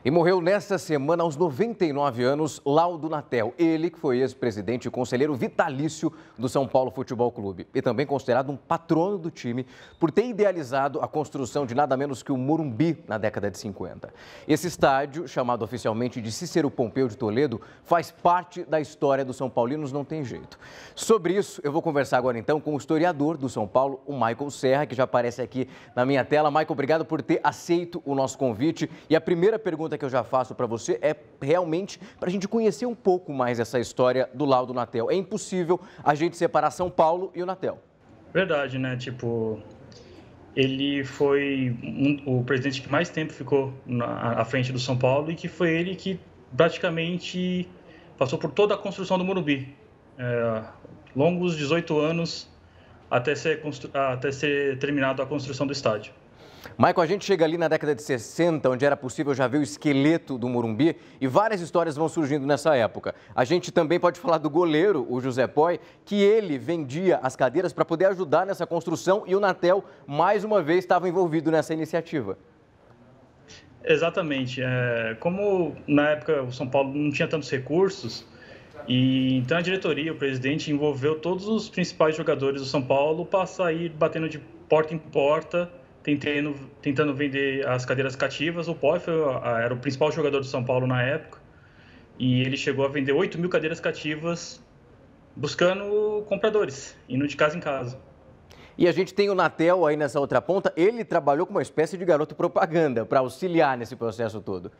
E morreu nesta semana, aos 99 anos, Laudo Natel. Ele que foi ex-presidente e conselheiro vitalício do São Paulo Futebol Clube. E também considerado um patrono do time por ter idealizado a construção de nada menos que o Morumbi na década de 50. Esse estádio, chamado oficialmente de Cícero Pompeu de Toledo, faz parte da história dos São Paulinos, não tem jeito. Sobre isso, eu vou conversar agora então com o historiador do São Paulo, o Michael Serra, que já aparece aqui na minha tela. Michael, obrigado por ter aceito o nosso convite. E a primeira pergunta que eu já faço para você é realmente para a gente conhecer um pouco mais essa história do Laudo Natel. É impossível a gente separar São Paulo e o Natel. Verdade, né? Ele foi o presidente que mais tempo ficou à frente do São Paulo e que foi ele que praticamente passou por toda a construção do Morumbi. Longos 18 anos até ser terminado a construção do estádio. Michael, a gente chega ali na década de 60, onde era possível já ver o esqueleto do Morumbi, e várias histórias vão surgindo nessa época. A gente também pode falar do goleiro, o José Poy, que ele vendia as cadeiras para poder ajudar nessa construção, e o Natel, mais uma vez, estava envolvido nessa iniciativa. Exatamente. Como na época o São Paulo não tinha tantos recursos, e então a diretoria, o presidente, envolveu todos os principais jogadores do São Paulo para sair batendo de porta em porta, tentando vender as cadeiras cativas. O Poy era o principal jogador do São Paulo na época e ele chegou a vender 8.000 cadeiras cativas buscando compradores, indo de casa em casa. E a gente tem o Natel aí nessa outra ponta. Ele trabalhou como uma espécie de garoto propaganda para auxiliar nesse processo todo.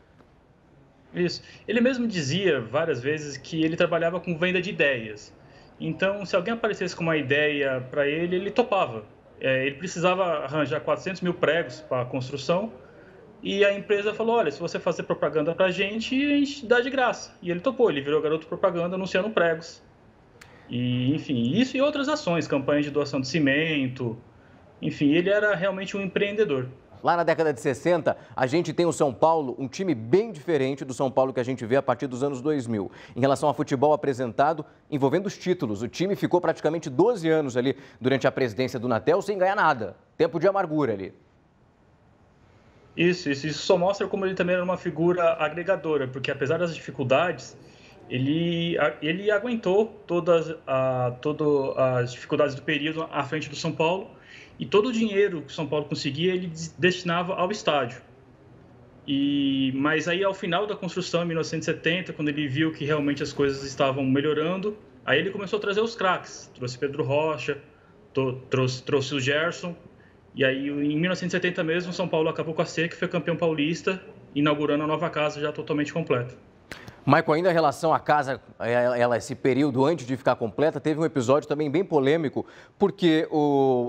Isso. Ele mesmo dizia várias vezes que ele trabalhava com venda de ideias. Então, se alguém aparecesse com uma ideia para ele, ele topava. Ele precisava arranjar 400 mil pregos para a construção e a empresa falou, olha, se você fazer propaganda para a gente dá de graça. E ele topou, ele virou garoto propaganda anunciando pregos. E, enfim, isso e outras ações, campanhas de doação de cimento, enfim, ele era realmente um empreendedor. Lá na década de 60, a gente tem o São Paulo, um time bem diferente do São Paulo que a gente vê a partir dos anos 2000. Em relação ao futebol apresentado, envolvendo os títulos, o time ficou praticamente 12 anos ali durante a presidência do Natel sem ganhar nada. Tempo de amargura ali. Isso só mostra como ele também era uma figura agregadora, porque apesar das dificuldades, ele aguentou todas as dificuldades do período à frente do São Paulo. E todo o dinheiro que o São Paulo conseguia, ele destinava ao estádio. Mas aí, ao final da construção, em 1970, quando ele viu que realmente as coisas estavam melhorando, aí ele começou a trazer os craques. Trouxe Pedro Rocha, trouxe o Gerson. E aí, em 1970 mesmo, o São Paulo acabou com a seca, foi campeão paulista, inaugurando a nova casa já totalmente completa. Michael, ainda em relação à casa, esse período antes de ficar completa, teve um episódio também bem polêmico, porque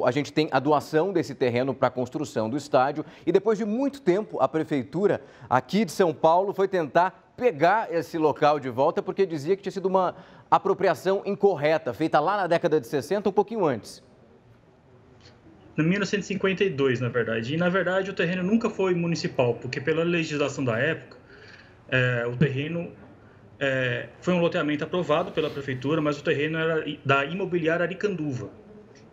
a gente tem a doação desse terreno para a construção do estádio e depois de muito tempo a prefeitura aqui de São Paulo foi tentar pegar esse local de volta porque dizia que tinha sido uma apropriação incorreta, feita lá na década de 60, um pouquinho antes. Em 1952, na verdade. E, na verdade, o terreno nunca foi municipal, porque pela legislação da época, o terreno foi um loteamento aprovado pela prefeitura, mas o terreno era da imobiliária Aricanduva.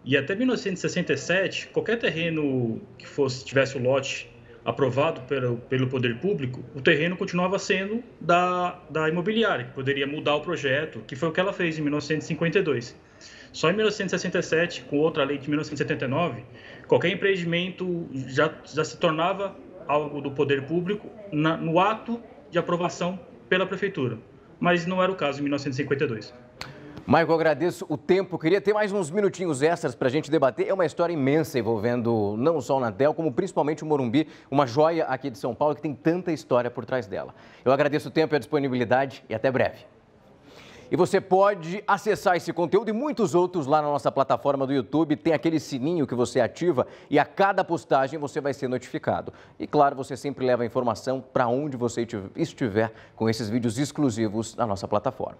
E até 1967, qualquer terreno que tivesse o lote aprovado pelo poder público, o terreno continuava sendo da imobiliária, que poderia mudar o projeto, que foi o que ela fez em 1952. Só em 1967, com outra lei de 1979, qualquer empreendimento já se tornava algo do poder público no ato de aprovação pela prefeitura. Mas não era o caso em 1952. Michael, agradeço o tempo. Queria ter mais uns minutinhos extras para a gente debater. É uma história imensa envolvendo não só o Natel, como principalmente o Morumbi, uma joia aqui de São Paulo que tem tanta história por trás dela. Eu agradeço o tempo e a disponibilidade e até breve. E você pode acessar esse conteúdo e muitos outros lá na nossa plataforma do YouTube. Tem aquele sininho que você ativa e a cada postagem você vai ser notificado. E claro, você sempre leva a informação para onde você estiver com esses vídeos exclusivos na nossa plataforma.